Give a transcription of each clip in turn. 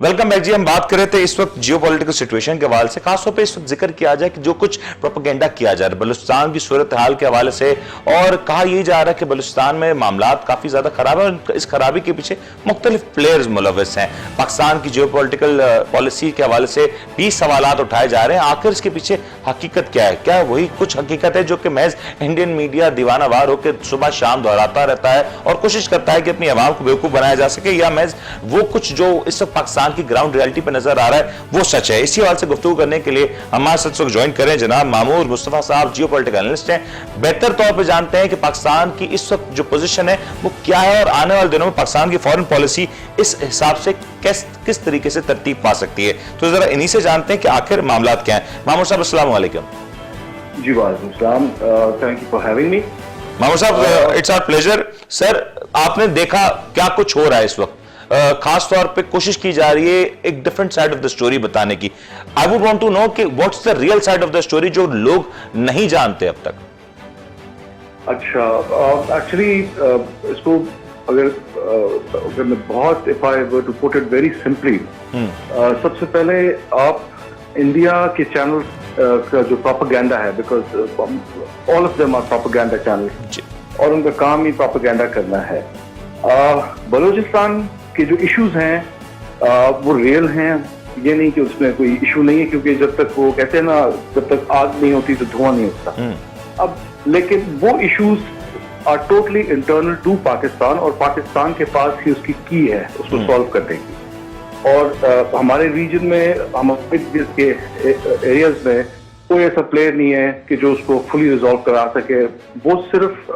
Welcome back जी। हम बात कर रहे थे इस वक्त जियो पॉलिटिकल सिचुएशन के हवाले से, खासतौर पे इस वक्त जिक्र किया जाए कि जो कुछ प्रोपेगेंडा किया जा रहा है बलूचिस्तान की सूरत हाल के हवाले से, और कहा यही जा रहा है कि बलूचिस्तान में मामलात काफी ज्यादा खराब है और इस खराबी के पीछे मुख्तलिफ प्लेयर्स मुलविस हैं। पाकिस्तान की जियो पॉलिटिकल पॉलिसी के हवाले से भी सवालात उठाए जा रहे हैं। आखिर इसके पीछे हकीकत क्या है? क्या वही कुछ हकीकत है जो कि महज इंडियन मीडिया दीवानावार होकर सुबह शाम दोहराता रहता है और कोशिश करता है कि अपनी आवाम को बेवकूफ बनाया जा सके, या महज वो कुछ जो इस वक्त पाकिस्तान की ग्राउंड रियलिटी पे नजर आ रहा है वो सच है? इसी हवाले से गुफ्तगू करने के लिए हमारे साथ वक्त ज्वाइन करें जनाब मामूर मुस्तफा साहब, जियो पॉलिटिकल एनालिस्ट हैं। बेहतर तौर पे जानते हैं कि पाकिस्तान की इस वक्त जो पोजीशन है वो क्या है और आने वाले दिनों में पाकिस्तान की फॉरेन पॉलिसी इस हिसाब से किस तरीके से तरतीब पा सकती है। तो जरा इन्हीं से जानते हैं कि आखिर मामलात क्या है। मामूर साहब अस्सलाम वालेकुम। जी वालेकुम सलाम, thank you for having me. Mamoor sahab it's our pleasure. Sir, आपने देखा क्या कुछ हो रहा है इस वक्त? खास तौर पे कोशिश की जा रही है एक different side of the story बताने की। I would want to know कि what's the real side of the story जो लोग नहीं जानते अब तक। अच्छा, एक्चुअली इसको अगर मैं बहुत, if I were to put it very simply, सबसे पहले आप इंडिया के चैनल का जो प्रोपेगेंडा है, because all of them are propaganda channel और उनका काम ही प्रोपेगेंडा करना है। बलूचिस्तान के जो इश्यूज हैं वो रियल हैं, ये नहीं कि उसमें कोई इशू नहीं है, क्योंकि जब तक वो कहते हैं ना, जब तक आग नहीं होती तो धुआं नहीं होता। अब लेकिन वो issues are totally internal to Pakistan, और पाकिस्तान के पास ही उसकी की है उसको सॉल्व करने की। और हमारे रीजन में, हमारे के एरियाज में कोई ऐसा प्लेयर नहीं है कि जो उसको फुली रिजॉल्व करा सके। वो सिर्फ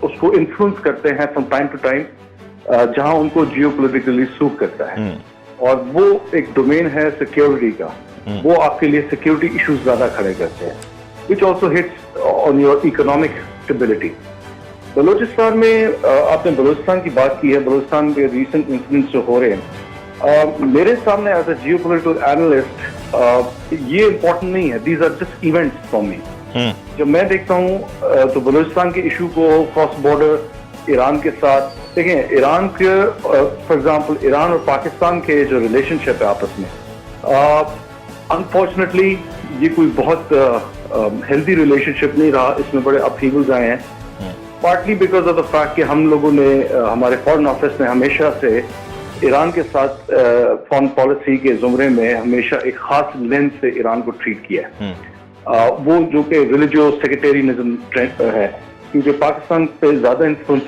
उसको इन्फ्लुएंस करते हैं फ्रॉम टाइम टू टाइम जहां उनको जियो पोलिटिकली सूट करता है, और वो एक डोमेन है सिक्योरिटी का। वो आपके लिए सिक्योरिटी इश्यूज ज्यादा खड़े करते हैं, which also hits on your economic stability. Balochistan में आपने बलूचिस्तान की बात की है, बलूचिस्तान के रिसेंट इंसिडेंट्स जो हो रहे हैं, मेरे सामने as a geopolitical analyst ये इंपॉर्टेंट नहीं है। These are just events for me. जब मैं देखता हूँ तो बलूचिस्तान के इशू को क्रॉस बॉर्डर ईरान के साथ देखें, ईरान के फॉर एग्जांपल ईरान और पाकिस्तान के जो रिलेशनशिप है आपस में, अनफॉर्चुनेटली ये कोई बहुत हेल्दी रिलेशनशिप नहीं रहा। इसमें बड़े अपहीवल्स आए हैं, partly because of the fact कि हम लोगों ने हमारे फॉरेन ऑफिस ने हमेशा से ईरान के साथ फॉरेन पॉलिसी के जुमरे में हमेशा एक खास लेंस से ईरान को ट्रीट किया है। वो जो कि रिलीजियस सेक्रेटेरियनिज्म है, क्योंकि पाकिस्तान पे ज्यादा इन्फ्लुएंस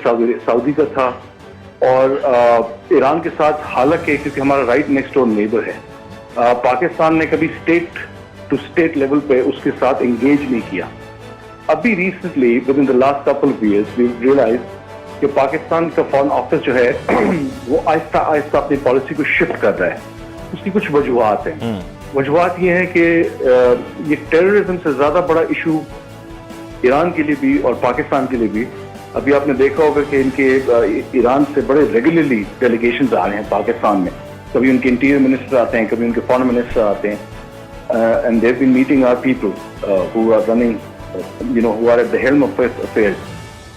सऊदी का था, और ईरान के साथ, हालांकि क्योंकि हमारा राइट नेक्स्ट डोर नेबर है, पाकिस्तान ने कभी स्टेट टू स्टेट लेवल पे उसके साथ एंगेज नहीं किया। अभी recently within the last couple of years we realise कि पाकिस्तान का फॉरेन ऑफिस जो है वो आहिस्ता आहिस्ता अपनी पॉलिसी को शिफ्ट कर रहा है। उसकी कुछ वजूहात हैं। वजूहात ये है कि ये टेररिज्म से ज्यादा बड़ा इशू ईरान के लिए भी और पाकिस्तान के लिए भी। अभी आपने देखा होगा कि इनके ईरान से बड़े रेगुलरली डेलीगेशंस आ रहे हैं पाकिस्तान में। कभी उनके इंटीरियर मिनिस्टर आते हैं, कभी उनके फॉरेन मिनिस्टर आते हैं, and they have been meeting our people who are running, you know, who are at the helm of affairs.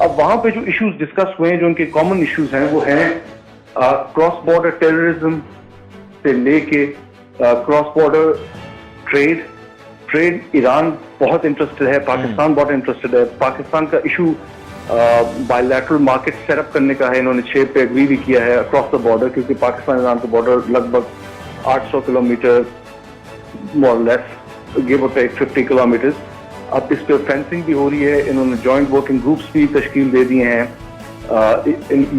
अब वहां पे जो इश्यूज डिस्कस हुए हैं, जो उनके कॉमन इश्यूज हैं, वो हैं क्रॉस बॉर्डर टेररिज्म से लेके क्रॉस बॉर्डर ट्रेड। ईरान बहुत इंटरेस्टेड है, पाकिस्तान बहुत इंटरेस्टेड है। पाकिस्तान का इशू बायलैटरल मार्केट सेटअप करने का है, इन्होंने 6 पे एग्री भी किया है अक्रॉस द बॉर्डर, क्योंकि पाकिस्तान ईरान का बॉर्डर लगभग 800 किलोमीटर मोर लेस, गिव और टेक 50 किलोमीटर। अब इस पे फेंसिंग भी हो रही है, इन्होंने जॉइंट वर्किंग ग्रुप्स भी तश्कील दे दिए हैं।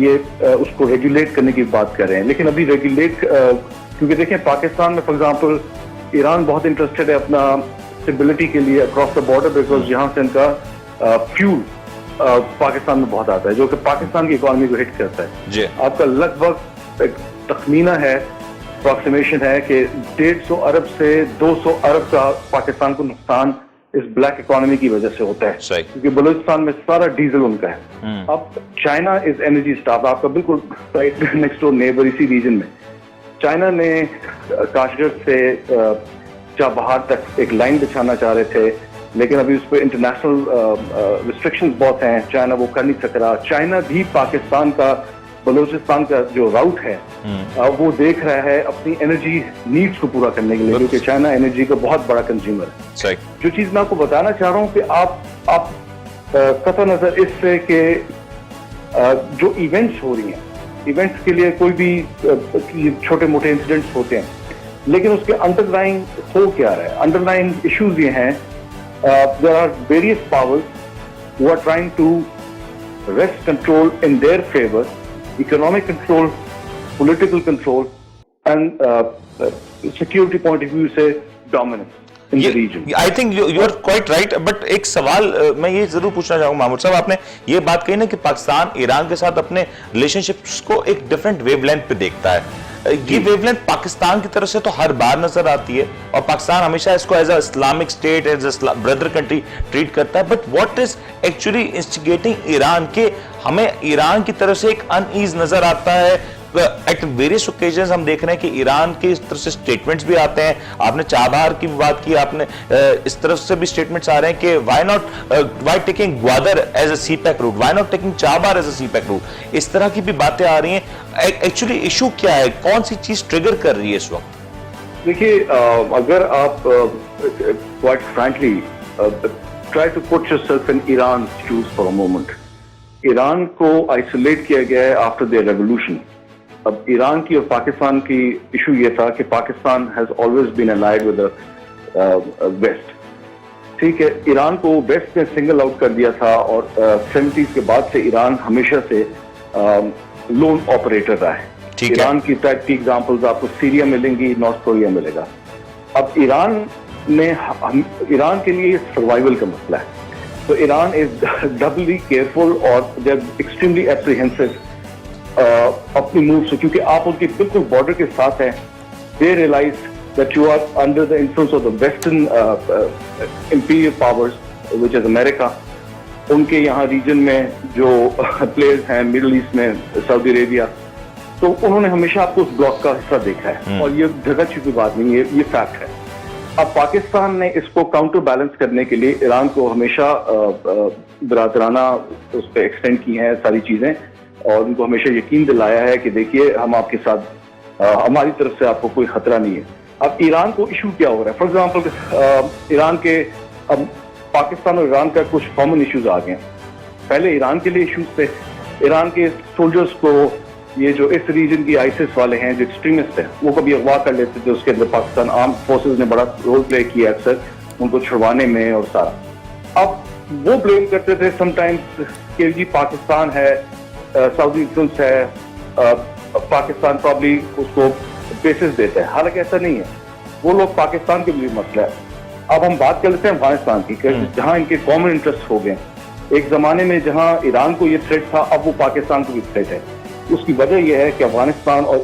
ये उसको रेगुलेट करने की बात कर रहे हैं, लेकिन अभी रेगुलेट क्योंकि देखें पाकिस्तान में फॉर एग्जांपल ईरान बहुत इंटरेस्टेड है अपना स्टेबिलिटी के लिए अक्रॉस द बॉर्डर, बिकॉज यहाँ से इनका फ्यूल पाकिस्तान में बहुत आता है, जो कि पाकिस्तान की इकोनॉमी को हिट करता है। आपका लगभग एक तखमीना है, अप्रॉक्सीमेशन है कि 150 अरब से 200 अरब का पाकिस्तान को नुकसान इस ब्लैक इकोनॉमी की वजह से होता है, क्योंकि बलूचिस्तान में सारा डीजल उनका है। अब चाइना इज एनर्जी स्टाफ, आपका बिल्कुल राइट नेक्स्ट डोर नेबर इसी रीजन में। चाइना ने काशगर से चाबहार तक एक लाइन बिछाना चाह रहे थे, लेकिन अभी उस पर इंटरनेशनल रिस्ट्रिक्शंस बहुत हैं, चाइना वो कर नहीं सक रहा। चाइना भी पाकिस्तान का بلوچستان کا جو راؤٹ ہے وہ دیکھ رہا ہے اپنی انرجی نیڈس کو پورا کرنے کے لیے، کیونکہ چائنا انرجی کا بہت بڑا کنزیومر ہے. جو چیز میں آپ کو بتانا چاہ رہا ہوں کہ آپ قطع نظر اس سے کہ جو ایونٹس ہو رہی ہیں، ایونٹس کے لیے کوئی بھی چھوٹے موٹے انسیڈنٹس ہوتے ہیں، لیکن اس کے انڈر لائن ہو کیا رہا ہے. انڈر لائن ایشوز یہ ہیں، there are various powers who are trying to wrest control in their favor, economic control, political control, and security point of view سے dominance in the region. I think you are quite right, but ایک سوال میں یہ ضرور پوچھنا چاہوں گا محمود صاحب، آپ نے یہ بات کہی نا کہ پاکستان ایران کے ساتھ اپنے ریلیشن شپس کو ایک ڈفرینٹ ویو لینتھ پہ دیکھتا ہے. یہ ویو لینتھ پاکستان کی طرف سے تو ہر بار نظر آتی ہے اور پاکستان ہمیشہ اس کو as a Islamic state, as a brother country treat کرتا ہے. But what is actually instigating Iran کے ہمیں ایران کی طرف سے ایک ان ایز نظر آتا ہے. ایٹ ویریس اوکیزنز ہم دیکھ رہے ہیں کہ ایران کی اس طرف سے سٹیٹمنٹس بھی آتے ہیں. آپ نے چابہار کی بات کی، آپ نے اس طرف سے بھی سٹیٹمنٹس آ رہے ہیں کہ why taking Gwadar as a CPEC route, why not taking Chabahar as a CPEC route. اس طرح کی بھی باتیں آ رہی ہیں. ایکچولی ایشو کیا ہے، کون سی چیز ٹریگر کر رہی ہے اس وقت؟ دیکھیے، اگر آپ quite frankly try to put yourself in Iran shoes for a moment. Iran کو آئسولیٹ کیا گیا ہے آفٹر دیئر ریولوشن. اب ایران کی اور پاکستان کی ایشو یہ تھا کہ Pakistan has always been allied with west. ٹھیک ہے، ایران کو ویسٹ نے سنگل آؤٹ کر دیا تھا اور 70s کے بعد سے ایران ہمیشہ سے لون آپریٹر رہا ہے. ایران کی ٹائپ کی ایگزامپلز آپ کو سیریا ملیں گی، نارتھ کوریا ملے گا. اب ایران کے لیے یہ سروائیول کا مسئلہ ہے، تو ایران از ڈبلی کیئرفل اور دے آر ایکسٹریملی اپریہنسو اپنی موو سے، کیونکہ آپ ان کے بالکل بارڈر کے ساتھ ہیں. They realise that you are under the influence of the western imperial powers which is America. ان کے یہاں ریجن میں جو پلیئرز ہیں مڈل ایسٹ میں، سعودی عربیہ، تو انہوں نے ہمیشہ آپ کو اس بلاک کا حصہ دیکھا ہے اور یہ جگہ چھپی بات نہیں ہے، یہ فیکٹ ہے. اب پاکستان نے اس کو کاؤنٹر بیلنس کرنے کے لیے ایران کو ہمیشہ برادرانہ اس پہ ایکسٹینڈ کی ہیں ساری چیزیں اور ان کو ہمیشہ یقین دلایا ہے کہ دیکھیے ہم آپ کے ساتھ، ہماری طرف سے آپ کو کوئی خطرہ نہیں ہے. اب ایران کو ایشو کیا ہو رہا ہے؟ فار ایگزامپل ایران کے، اب پاکستان اور ایران کا کچھ کامن ایشوز آ گئے ہیں. پہلے ایران کے لیے ایشوز تھے، ایران کے سولجرز کو یہ جو اس ریجن کی آئیسس والے ہیں جو ایکسٹریمسٹ ہیں وہ کبھی اغوا کر لیتے تھے. اس کے اندر پاکستان آرم فورسز نے بڑا رول پلے کیا اکثر ان کو چھڑوانے میں اور سارا. اب وہ بلیم کرتے تھے سم ٹائمز کہ جی پاکستان ہے، سعودی انفلوئنس ہے، پاکستان پرابلی اس کو بیسس دیتا ہے. حالانکہ ایسا نہیں ہے، وہ لوگ پاکستان کے لیے مسئلہ ہے. اب ہم بات کر لیتے ہیں افغانستان کی، جہاں ان کے کامن انٹرسٹ ہو گئے. ایک زمانے میں جہاں ایران کو یہ تھریٹ تھا، اب وہ پاکستان کو بھی تھریٹ ہے. اس کی وجہ یہ ہے کہ افغانستان اور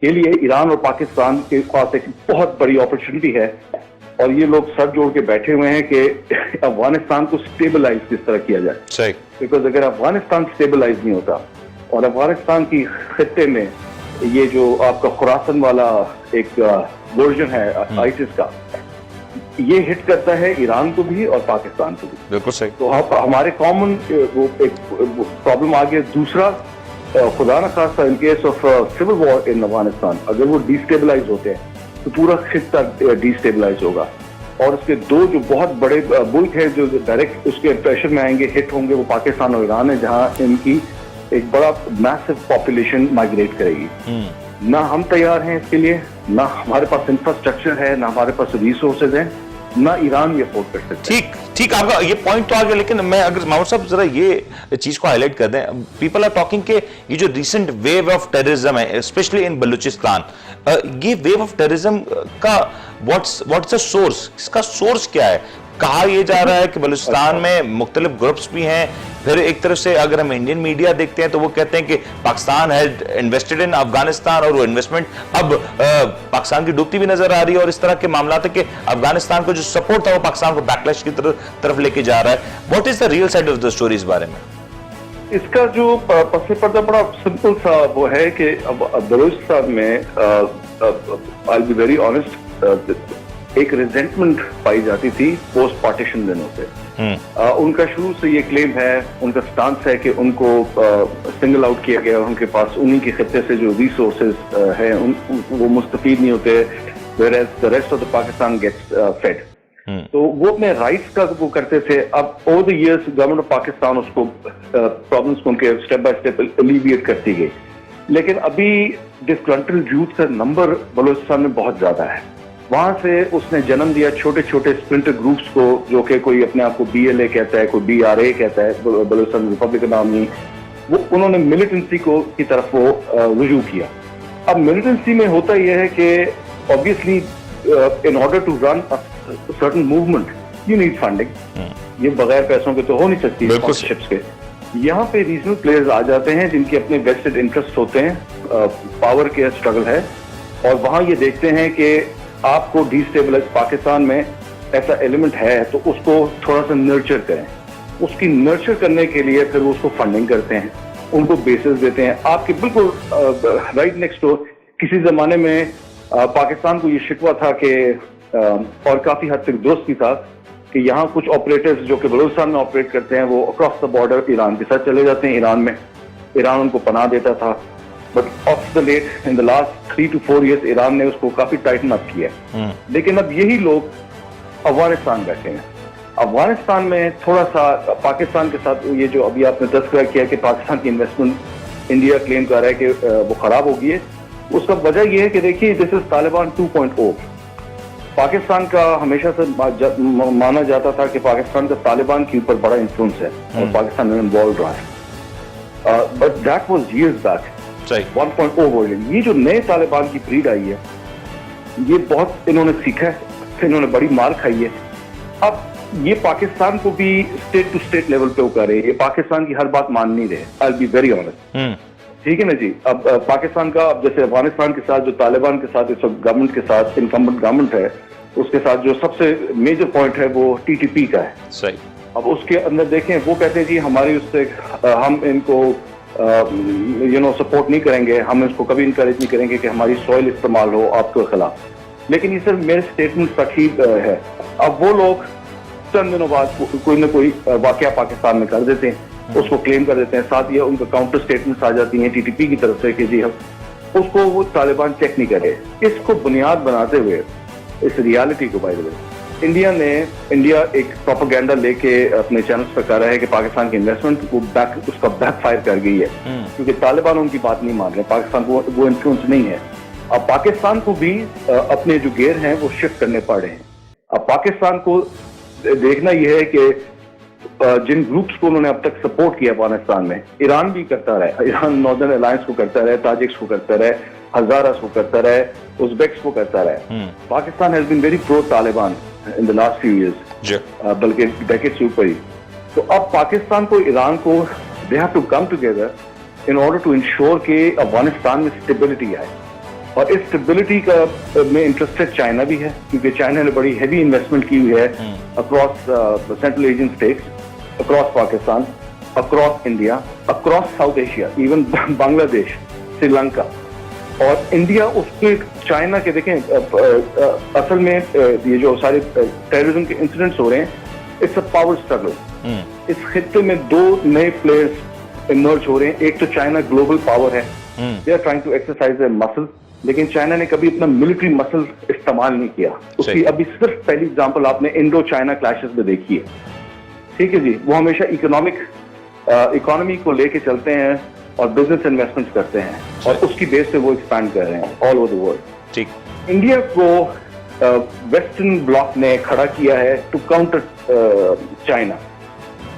کے لیے ایران اور پاکستان کے پاس ایک بہت بڑی اپرچونٹی ہے اور یہ لوگ سر جوڑ کے بیٹھے ہوئے ہیں کہ افغانستان کو اسٹیبلائز کس طرح کیا جائے. بیکاز اگر افغانستان اسٹیبلائز نہیں ہوتا اور افغانستان کی خطے میں یہ جو آپ کا خراسان والا ایک ورژن ہے آئیسس کا، یہ ہٹ کرتا ہے ایران کو بھی اور پاکستان کو بھی. بالکل صحیح. تو ہمارے کامن ایک پرابلم آ گیا. دوسرا، خدا نہ خواستہ in case of civil war in Afghanistan اگر وہ ڈی اسٹیبلائز ہوتے ہیں تو پورا خطہ ڈی اسٹیبلائز ہوگا. اور اس کے دو جو بہت بڑے ملک ہیں جو ڈائریکٹ اس کے پریشر میں آئیں گے، ہٹ ہوں گے، وہ پاکستان اور ایران ہے، جہاں ان کی ایک بڑا میسو پاپولیشن مائگریٹ کرے گی. نہ ہم تیار ہیں اس کے لیے، نہ ہمارے پاس انفراسٹرکچر ہے، نہ ہمارے پاس ریسورسز ہیں، نہ ایران یہ افورڈ کر سکتا. ٹھیک آپ کا یہ پوائنٹ تو آ گیا، لیکن میں اگر محمود صاحب ذرا یہ چیز کو ہائی لائٹ کر دیں. پیپل آر ٹاکنگ کہ یہ جو ریسنٹ ویو آف ٹیررزم ہے اسپیشلی ان بلوچستان، یہ ویو آف ٹیررزم کا واٹس دا سورس، اس کا سورس کیا ہے؟ کہا یہ جا رہا ہے کہ بلوچستان میں مختلف گروپس بھی ہیں. پھر ایک طرف سے اگر ہم انڈین میڈیا دیکھتے ہیں تو وہ کہتے ہیں کہ پاکستان ہے انویسٹڈ ان افغانستان اور وہ انویسٹمنٹ اب پاکستان کی ڈوبتی بھی نظر آ رہی ہے. اور اس طرح کے معاملات ہے کہ افغانستان کو جو سپورٹ تھا وہ پاکستان کو بیکلیش کی طرف لے کے جا رہا ہے. What is the real side of the story اس بارے میں؟ اس کا جو پس پردہ بڑا سمپل سا وہ ہے کہ اب بلوچستان میں I'll be very honest, ایک ریزنٹمنٹ پائی جاتی تھی پوسٹ پارٹیشن دنوں سے. उनका शुरू से ये क्लेम है, उनका स्टांस है कि उनको सिंगल आउट किया गया, उनके पास उन्हीं के खत्ते से जो रिसोर्सेज हैं वो मुस्तफीद नहीं होते, whereas the rest of the Pakistan gets fed. तो वो अपने राइट्स का वो करते थे. अब over the years government of Pakistan उसको प्रॉब्लम्स को उनके स्टेप बाय स्टेप एलिविएट करती गई, लेकिन अभी डिस्ग्रंटल्ड यूथ का नंबर बलूचिस्तान में बहुत ज्यादा है. वहां से उसने जन्म दिया छोटे छोटे स्प्लिंटर ग्रुप्स को, जो कि कोई अपने आप को BLA कहता है, कोई BRA कहता है, बलूचिस्तान रिपब्लिकन आर्मी. वो उन्होंने मिलिटेंसी को की तरफ वो रुजू किया. अब मिलिटेंसी में होता यह है कि obviously in order to run a certain movement you need funding. ये बगैर पैसों के तो हो नहीं सकती स्पॉन्सरशिप्स के. यहाँ पे रीजनल प्लेयर्स आ जाते हैं जिनके अपने वेस्टेड इंटरेस्ट होते हैं, पावर के स्ट्रगल है, और वहाँ ये देखते हैं कि आपको डिस्टेबलाइज पाकिस्तान में ऐसा एलिमेंट है तो उसको थोड़ा सा नर्चर करें. उसकी नर्चर करने के लिए फिर उसको फंडिंग करते हैं, उनको बेसिस देते हैं. आपके बिल्कुल राइट नेक्स्ट डोर किसी जमाने में पाकिस्तान को ये शिकवा था कि और काफी हद तक दुरुस्त भी था कि यहाँ कुछ ऑपरेटर्स जो कि बलूचिस्तान में ऑपरेट करते हैं वो अक्रॉस द बॉर्डर ईरान के साथ चले जाते हैं. ईरान में ईरान उनको पनाह देता था, but of the late in the last 3 to 4 years Iran ने उसको काफी टाइटन अप किया. लेकिन अब यही लोग अफगानिस्तान बैठे हैं. अफगानिस्तान में थोड़ा सा पाकिस्तान के साथ ये जो अभी आपने तस्करा किया कि पाकिस्तान की इन्वेस्टमेंट इंडिया क्लेम कर रहा है कि वो खराब हो गई है, उसका वजह यह है कि देखिए दिस इज तालिबान 2.0. पाकिस्तान का हमेशा से माना जाता था कि पाकिस्तान का तालिबान के ऊपर बड़ा इन्फ्लुएंस है और पाकिस्तान में इन्वॉल्व रहा है, but that was years back. 1.0 version. ये जो नए तालिबान की ब्रीड आई है ये बहुत इन्होंने सीखा है, फिर इन्होंने बड़ी मार खाई है. अब ये पाकिस्तान को भी स्टेट टू स्टेट लेवल पे उकर रहे हैं, ये पाकिस्तान की हर बात मान नहीं रहे. I will be very honest. ठीक है ना जी. अब पाकिस्तान का अब जैसे अफगानिस्तान के साथ जो तालिबान के साथ इस वक्त गवर्नमेंट के साथ इनकम्बेंट गवर्नमेंट है, उसके साथ जो सबसे मेजर पॉइंट है वो TTP का है. सही. अब उसके अंदर देखें वो कहते हैं जी हमारी उससे हम इनको सपोर्ट नहीं करेंगे, हम इसको कभी इंकरेज नहीं करेंगे कि हमारी सॉइल इस्तेमाल हो आपके खिलाफ. लेकिन ये सिर्फ मेरे स्टेटमेंट तक ही है. अब वो लोग चंद दिनों बाद कोई ना कोई वाकया पाकिस्तान में कर देते हैं, उसको क्लेम कर देते हैं, साथ ये उनका काउंटर स्टेटमेंट्स आ जाती हैं TTP की तरफ से कि जी हम उसको वो तालिबान चेक नहीं करे. इसको बुनियाद बनाते हुए इस रियलिटी को बाय द वे इंडिया एक प्रोपेगेंडा लेके अपने चैनल्स पर कर रहा है कि पाकिस्तान की इन्वेस्टमेंट को उसका बैकफायर कर गई है, क्योंकि तालिबान उनकी बात नहीं मान रहे, पाकिस्तान को वो इन्फ्लुएंस नहीं है. अब पाकिस्तान को भी अपने जो गेयर हैं वो शिफ्ट करने पड़ रहे हैं. अब पाकिस्तान को देखना यह है कि जिन ग्रुप्स को उन्होंने अब तक सपोर्ट किया अफगानिस्तान में, ईरान भी करता रहे, ईरान नॉर्दर्न अलायंस को करता रहे, ताजिक्स को करता रहे, हजारास को करता रहे, उज़्बेक्स को करता रहे. Pakistan has been very pro Taliban in the last few years, बल्कि डेकेड्स से ऊपर ही. तो अब पाकिस्तान को ईरान को they have to come together in order to ensure कि अफगानिस्तान में स्टेबिलिटी आए. और इस स्टेबिलिटी का में इंटरेस्टेड चाइना भी है, क्योंकि चाइना ने बड़ी हैवी इन्वेस्टमेंट की हुई है across central Asian states, across Pakistan, across India, across south Asia, even Bangladesh, Sri Lanka. और इंडिया उसके चाइना के देखें असल में ये जो सारे टेररिज्म के इंसिडेंट्स हो रहे हैं, इट्स अ पावर स्ट्रगल. इस खित्ते में दो नए प्लेयर्स इमर्ज हो रहे हैं. एक तो चाइना ग्लोबल पावर है, they are trying to exercise their muscle, लेकिन चाइना ने कभी अपना मिलिट्री मसल इस्तेमाल नहीं किया. उसकी अभी सिर्फ पहली एग्जांपल आपने इंडो चाइना क्लैशेस में देखी है. ठीक है जी. वो हमेशा इकोनॉमी को लेके चलते हैं और बिजनेस इन्वेस्टमेंट्स करते हैं, और उसकी बेस पे वो एक्सपैंड कर रहे हैं ऑल ओवर द वर्ल्ड. ठीक. इंडिया को वेस्टर्न ब्लॉक ने खड़ा किया है टू काउंटर चाइना.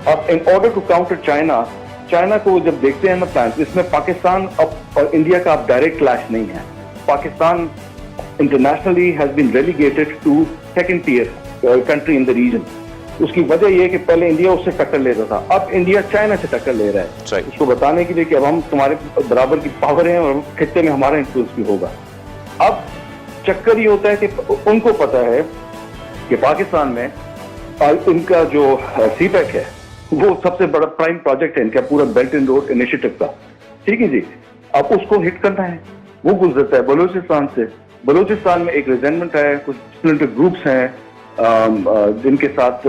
अब in order to counter China को जब देखते हैं ना प्लान, इसमें पाकिस्तान और इंडिया का अब डायरेक्ट क्लैश नहीं है. Pakistan internationally has been relegated to second tier country in the region. उसकी वजह यह है कि पहले इंडिया उससे टक्कर लेता था, अब इंडिया चाइना से टक्कर ले रहा है, उसको बताने के लिए कि अब हम तुम्हारे बराबर की पावर हैं और खित्ते में हमारा इन्फ्लुएंस भी होगा. अब चक्कर ये होता है कि उनको पता है कि पाकिस्तान में इनका जो CPEC है वो सबसे बड़ा प्राइम प्रोजेक्ट है इनका, पूरा बेल्ट एंड रोड इनिशिएटिव का. ठीक है जी. अब उसको हिट करना है, वो गुजरता है बलूचिस्तान से. बलूचिस्तान में एक रिजेंटमेंट है, कुछ स्प्लिंटर ग्रुप्स हैं, جن کے ساتھ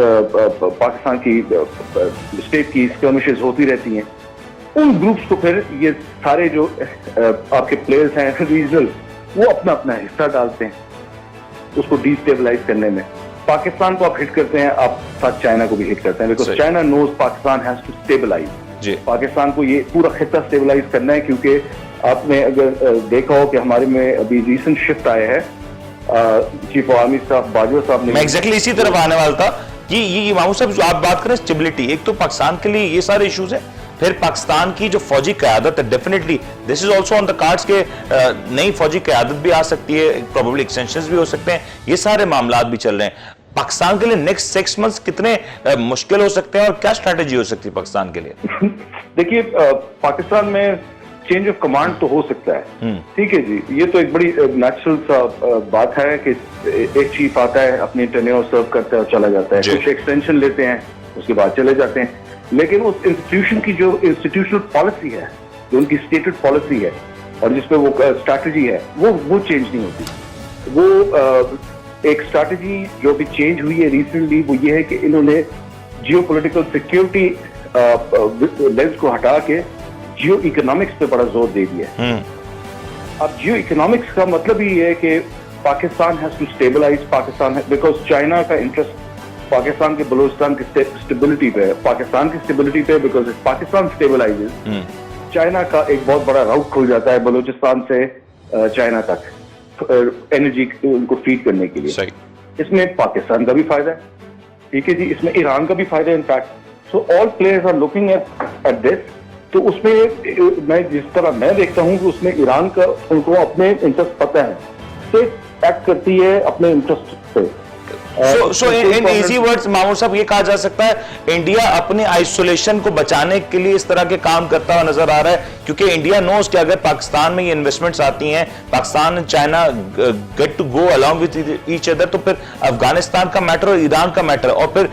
پاکستان کی اسٹیٹ کی اسکرمشز ہوتی رہتی ہیں، ان گروپس کو پھر یہ سارے جو آپ کے پلیئرز ہیں ریجنل، وہ اپنا اپنا حصہ ڈالتے ہیں اس کو ڈی اسٹیبلائز کرنے میں. پاکستان کو آپ ہٹ کرتے ہیں، آپ ساتھ چائنا کو بھی ہٹ کرتے ہیں، because China knows Pakistan has to stabilise. Pakistan کو یہ پورا خطہ اسٹیبلائز کرنا ہے، کیونکہ آپ نے اگر دیکھا ہو کہ ہمارے میں ابھی ریسنٹ شفٹ آئے ہیں، چیف آف آرمی صاحب باجوہ صاحب نے، میں ایگزیکٹلی اسی طرف آنے والا تھا کہ یہ مامور صاحب جو آپ بات کریں اسٹیبلٹی، ایک تو پاکستان کے لیے یہ سارے ایشوز ہیں، پھر پاکستان کی جو فوجی قیادت ہے، definitely this is also on the cards کے نئی فوجی قیادت بھی آ سکتی ہے، پروبیبلی ایکسٹینشنز بھی ہو سکتے ہیں، یہ سارے معاملات بھی چل رہے ہیں. پاکستان کے لیے نیکسٹ 6 months کتنے مشکل ہو سکتے ہیں اور کیا اسٹریٹجی ہو سکتی ہے پاکستان کے لیے؟ دیکھیے پاکستان میں چینج آف کمانڈ تو ہو سکتا ہے، ٹھیک ہے جی، یہ تو ایک بڑی نیچرل سا بات ہے کہ ایک چیف آتا ہے اپنی ٹینیور سرو کرتا ہے اور چلا جاتا ہے، کچھ ایکسٹینشن لیتے ہیں اس کے بعد چلے جاتے ہیں، لیکن اس انسٹیٹیوشن کی جو انسٹیٹیوشنل پالیسی ہے، جو ان کی اسٹیٹڈ پالیسی ہے اور جس پہ وہ اسٹریٹجی ہے، وہ چینج نہیں ہوتی. وہ ایک اسٹریٹجی جو بھی چینج ہوئی ہے ریسنٹلی، وہ یہ ہے کہ انہوں نے جیو پولیٹیکل سیکیورٹی لینس کو ہٹا کے جیو اکنامکس پہ بڑا زور دے دیا. اب جیو اکنامکس کا مطلب ہی ہے کہ Pakistan has to stabilise Pakistan, because China کا انٹرسٹ پاکستان کے بلوچستان کی اسٹیبلٹی پہ ہے، پاکستان کی اسٹیبلٹی پہ، بیکاز پاکستان اسٹیبلائزز، چائنا کا ایک بہت بڑا راؤٹ کھل جاتا ہے بلوچستان سے چائنا تک انرجی ان کو فیڈ کرنے کے لیے. اس میں پاکستان کا بھی فائدہ ہے، ٹھیک ہے جی، اس میں ایران کا بھی فائدہ ہے in fact. So all players are looking at this. تو اس میں میں جس طرح میں دیکھتا ہوں کہ اس میں ایران کا ان کو اپنے انٹرسٹ پتہ ہے، اسٹیٹ ایکٹ کرتی ہے اپنے انٹرسٹ پہ. سو ان ایزی ورڈز مامور صاحب یہ کہا جا سکتا ہے انڈیا اپنے آئسولیشن کو بچانے کے لیے اس طرح کے کام کرتا ہوا نظر آ رہا ہے، کیونکہ انڈیا نوز کہ اگر پاکستان میں یہ انویسٹمنٹس آتی ہیں، Pakistan China get to go along with each other، تو پھر افغانستان کا میٹر اور ایران کا میٹر اور پھر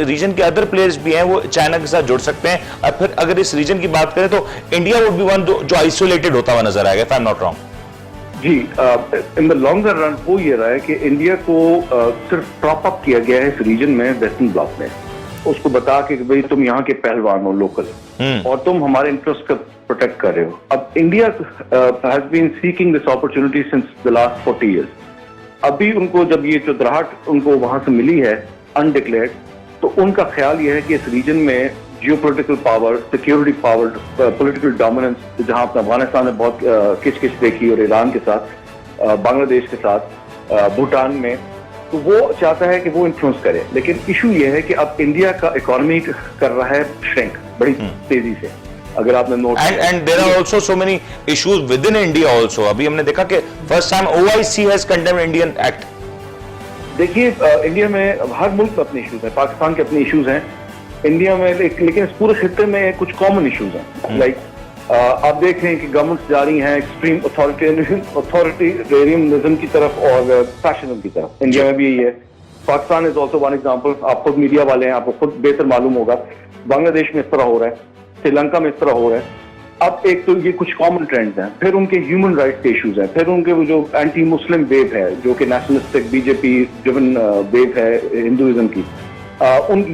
ریجن کے ادر پلیئرز بھی ہیں وہ چائنا کے ساتھ جڑ سکتے ہیں. اور پھر اگر اس ریجن کی بات کریں تو انڈیا وڈ بی ون جو آئسولیٹڈ ہوتا ہوا نظر آئے گا، if I'm not wrong. جی، ان دا لانگر رن وہ یہ رہا ہے کہ انڈیا کو صرف پراپ اپ کیا گیا ہے اس ریجن میں، ویسٹرن بلاک میں، اس کو بتا کہ بھئی تم یہاں کے پہلوان ہو لوکل، اور تم ہمارے انٹرسٹ کا پروٹیکٹ کر رہے ہو. اب India has been seeking this opportunity since the last 40 years. ابھی ان کو جب یہ چودراہٹ ان کو وہاں سے ملی ہے انڈکلیئرڈ، تو ان کا خیال یہ ہے کہ اس ریجن میں geopolitical power, security power, political dominance, جہاں اپنا افغانستان نے بہت کچ کچ دیکھی اور ایران کے ساتھ، بنگلہ دیش کے ساتھ، بھوٹان میں، تو وہ چاہتا ہے کہ وہ انفلوئنس کرے. لیکن ایشو یہ ہے کہ اب انڈیا کا اکانومی کر رہا ہے شرنک بڑی تیزی سے. اگر آپ نے note and there are also so many issues within India also. ابھی ہم نے دیکھا کہ first time OIC has condemned Indian act. دیکھیے انڈیا میں ہر ملک میں اپنے ایشوز ہیں، پاکستان کے اپنے ایشوز ہیں انڈیا میں، لیکن اس پورے خطے میں کچھ کامن ایشوز ہیں. لائک آپ دیکھ رہے ہیں کہ گورنمنٹس جاری ہیں ایکسٹریم اتھارٹیرینزم کی طرف اور فیشنزم کی طرف. انڈیا میں بھی یہی ہے. Pakistan is also one example. آپ خود میڈیا والے ہیں، آپ کو خود بہتر معلوم ہوگا. بنگلہ دیش میں اس طرح ہو رہا ہے، سری لنکا میں اس طرح ہو رہا ہے. اب ایک تو یہ کچھ کامن ٹرینڈز ہیں، پھر ان کے ہیومن رائٹس کے ایشوز ہیں، پھر ان کے جو اینٹی مسلم ویو ہے جو کہ نیشنلسٹک بی جے پی ڈریون ویو ہے ہندوازم کی،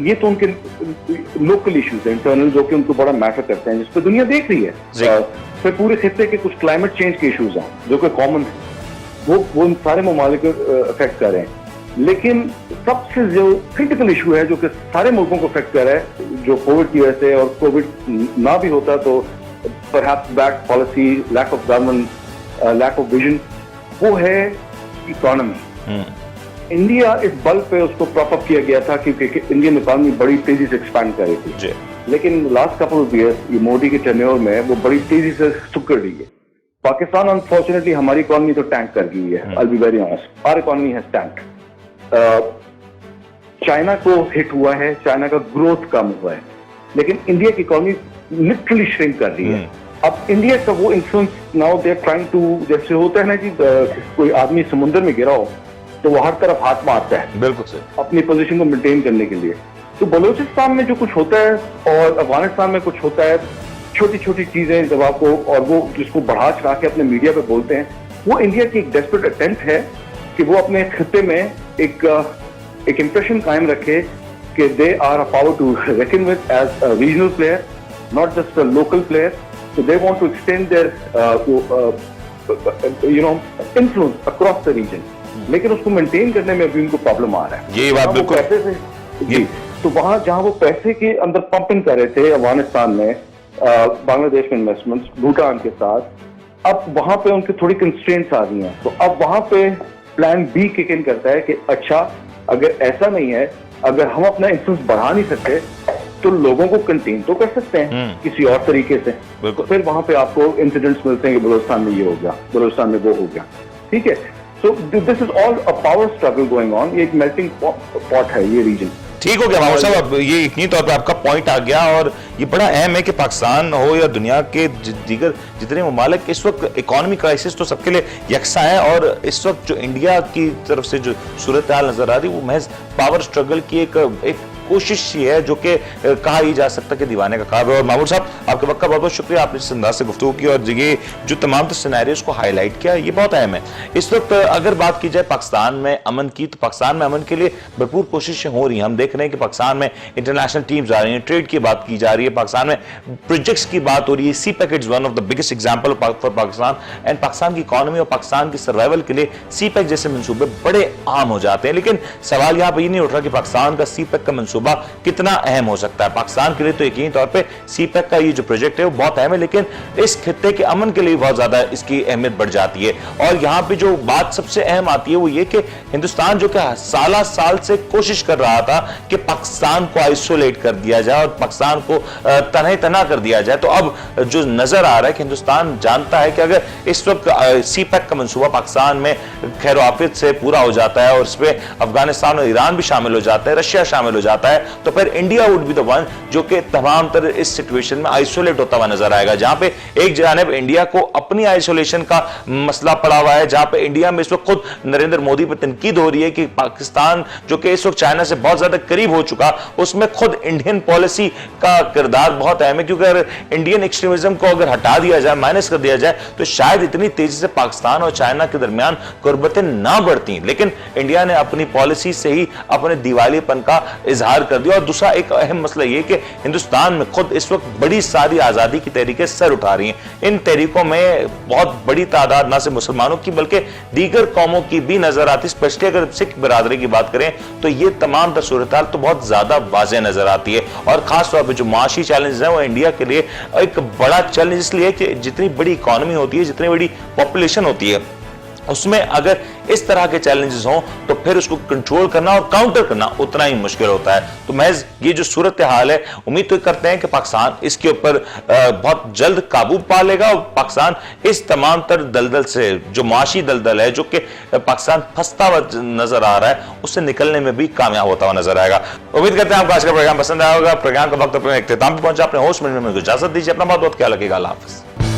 یہ تو ان کے لوکل ایشوز ہیں انٹرنل، جو کہ ان کو بڑا میٹر کرتے ہیں، جس پہ دنیا دیکھ رہی ہے. پھر پورے خطے کے کچھ کلائمیٹ چینج کے ایشوز ہیں جو کہ کامن ہیں، وہ ان سارے ممالک کو افیکٹ کر رہے ہیں. لیکن سب سے جو کریٹیکل ایشو ہے جو کہ سارے ملکوں کو افیکٹ کر رہا ہے، جو کووڈ کی وجہ سے، اور کووڈ نہ بھی ہوتا تو perhaps bad policy, lack of government, lack of vision، وہ ہے اکانومی. انڈیا اس بل پہ اس کو پراپ اپ کیا گیا تھا کیونکہ انڈین اکانومی بڑی تیزی سے ایکسپینڈ کر رہی تھی. لیکن لاسٹ کپل آف ایئرس یہ مودی کے ٹینیور میں وہ بڑی تیزی سے سکڑ رہی ہے. پاکستان انفارچونیٹلی ہماری اکانومی تو ٹینک کر گئی ہے. I'll be very honest, our economy has tanked. China کو ہٹ ہوا ہے، چائنا کا گروتھ کم ہوا ہے، لیکن انڈیا کی اکانومی لٹرلی شرنک کر رہی ہے. اب انڈیا کا وہ influence now they are trying to, جیسے ہوتا ہے نا جی کوئی آدمی سمندر میں گرا ہو تو وہ ہر طرف ہاتھ مارتا ہے بالکل اپنی پوزیشن کو مینٹین کرنے کے لیے. تو بلوچستان میں جو کچھ ہوتا ہے اور افغانستان میں کچھ ہوتا ہے، چھوٹی چھوٹی چیزیں جب آپ کو، اور وہ جس کو بڑھا چڑھا کے اپنے میڈیا پہ بولتے ہیں، وہ انڈیا کی ایک ڈیسپریٹ اٹیمپٹ ہے کہ وہ اپنے خطے میں ایک एक इम्प्रेशन कायम रखे कि they are a power to reckon with as a regional player, not just a local player. So they want to extend their influence across the region. लेकिन उसको मेंटेन करने में अभी उनको प्रॉब्लम आ रहा है। ये बात बिल्कुल पैसे से जी, तो वहां जहां वो पैसे के अंदर पंपिंग कर रहे थे अफगानिस्तान में, बांग्लादेश में इन्वेस्टमेंट्स, भूटान के साथ, अब वहां पे उनकी थोड़ी कंस्ट्रेंट्स आ गई हैं। तो अब वहां पे प्लान बी किक इन करता है कि अच्छा, अगर ऐसा नहीं है, अगर हम अपना इन्फ्लुएंस बढ़ा नहीं सकते तो लोगों को कंटेन तो कर सकते हैं किसी और तरीके से। तो फिर वहां पे आपको इंसिडेंट्स मिलते हैं कि बलूचिस्तान में ये हो गया, बलूचिस्तान में वो हो गया, ठीक है। So this is all a power struggle going on. ये एक मेल्टिंग पॉट है ये रीजन। ठीक हो गया मामूर साहब, अब ये यकीनी तौर पे आपका पॉइंट आ गया, और ये बड़ा अहम है कि पाकिस्तान हो या दुनिया के दीगर जितने ममालिक, इस वक्त इकोनॉमी क्राइसिस तो सबके लिए यकसा है, और इस वक्त जो इंडिया की तरफ से जो सूरत हाल नजर आ रही है वो महज पावर स्ट्रगल की एक कोशिश ही है, जो कि कहा ही जा सकता कि दीवाने का ख्वाब है। और मामूर साहब, आपके वक्त का बहुत बहुत शुक्रिया, आपने इस अंदाज से गुफ्तगू की और ये जो तमाम सिनेरियोज को हाईलाइट किया, ये बहुत अहम है। इस वक्त अगर बात की जाए पाकिस्तान में अमन की, तो पाकिस्तान में अमन के लिए भरपूर कोशिशें हो रही हैं। हम देख रहे हैं कि पाकिस्तान में इंटरनेशनल टीम्स आ रही हैं, ट्रेड की बात की जा रही है, पाकिस्तान में प्रोजेक्ट्स की बात हो रही है। CPEC is one of the biggest example for Pakistan, and Pakistan की इकोनॉमी और पाकिस्तान की सर्वाइवल के लिए सी पैक जैसे मनसूबे बड़े आम हो जाते हैं। लेकिन सवाल यहाँ पर ये नहीं उठ रहा कि पाकिस्तान का सी पैक का मनसूबा कितना अहम हो सकता है। पाकिस्तान के लिए तो यकीनी तौर पे सी पैक का ये जो प्रोजेक्ट है वो बहुत अहम है, लेकिन इस खित्ते के अमन के लिए बहुत ज्यादा इसकी अहमियत बढ़ जाती है। और यहाँ पे जो बात सबसे अहम आती है वो ये कि हिंदुस्तान जो कि साल से कोशिश कर रहा था कि पाकिस्तान को आइसोलेट कर दिया जाए और पाकिस्तान को तना कर दिया जाए, तो अब जो नजर आ रहा है कि हिंदुस्तान जानता है कि अगर इस वक्त सी पैक का मंसूबा पाकिस्तान में खैर आफियत से पूरा हो जाता है और इसमें अफगानिस्तान और ईरान भी शामिल हो जाता है, रशिया शामिल हो जाता है, तो फिर India would be the one जो कि तमाम तरह इस सिचुएशन में आइसोलेट होता हुआ नजर आएगा। जहां पे एक जानिब इंडिया को अपनी आइसोलेशन का मसला पड़ा हुआ है, जहां पे इंडिया में इस वक्त खुद नरेंद्र मोदी पर तनकीद हो रही है कि पाकिस्तान जो कि इस वक्त चाइना से बहुत ज्यादा करीब हो चुका, उसमें खुद इंडियन पॉलिसी का किरदार बहुत अहम है, क्योंकि अगर इंडियन एक्सट्रीमिज्म को अगर हटा दिया जाए, माइनस कर दिया जाए, तो शायद इतनी तेजी से पाकिस्तान और चाइना के दरमियान कुर्बतें ना बढ़ती। लेकिन इंडिया ने अपनी पॉलिसी से ही अपने दिवालियेपन का इजहार कर दिया। और दूसरा एक अहम मसला यह कि हिंदुस्तान में खुद इस वक्त बड़ी सारी आजादी की तहरीकें सर उठा रही हैं। इन तहरीकों में बहुत बड़ी तादाद ना सिर्फ मुसलमानों की बल्कि दीगर कौमों की भी नजर आती है। स्पेशली अगर सिख बिरादरी की बात करें तो ये तमाम सूरत हाल तो बहुत ज्यादा वाज़ेह नजर आती है। और खास तौर पर जो माशी चैलेंज है वो इंडिया के लिए एक बड़ा चैलेंज इसलिए कि जितनी बड़ी इकोनॉमी होती है, जितनी बड़ी पॉपुलेशन होती है, उसमें अगर इस तरह के चैलेंजेस हों तो फिर उसको कंट्रोल करना और काउंटर करना उतना ही मुश्किल होता है। तो महज ये जो सूरत हाल है, उम्मीद तो करते हैं कि पाकिस्तान इसके ऊपर बहुत जल्द काबू पा लेगा और पाकिस्तान इस तमाम तर दलदल से, जो माशी दलदल है जो कि पाकिस्तान फंसता हुआ नजर आ रहा है, उससे निकलने में भी कामयाब होता हुआ नजर आएगा। उम्मीद करते हैं आपको आज का प्रोग्राम पसंद आया होगा। प्रोग्राम का वक्त अपने इख्तिताम पे पहुंचा। अपने होस्ट में इजाजत दीजिए। अपना बहुत बहुत ख्याल रखिएगा। अल्लाह हाफिज।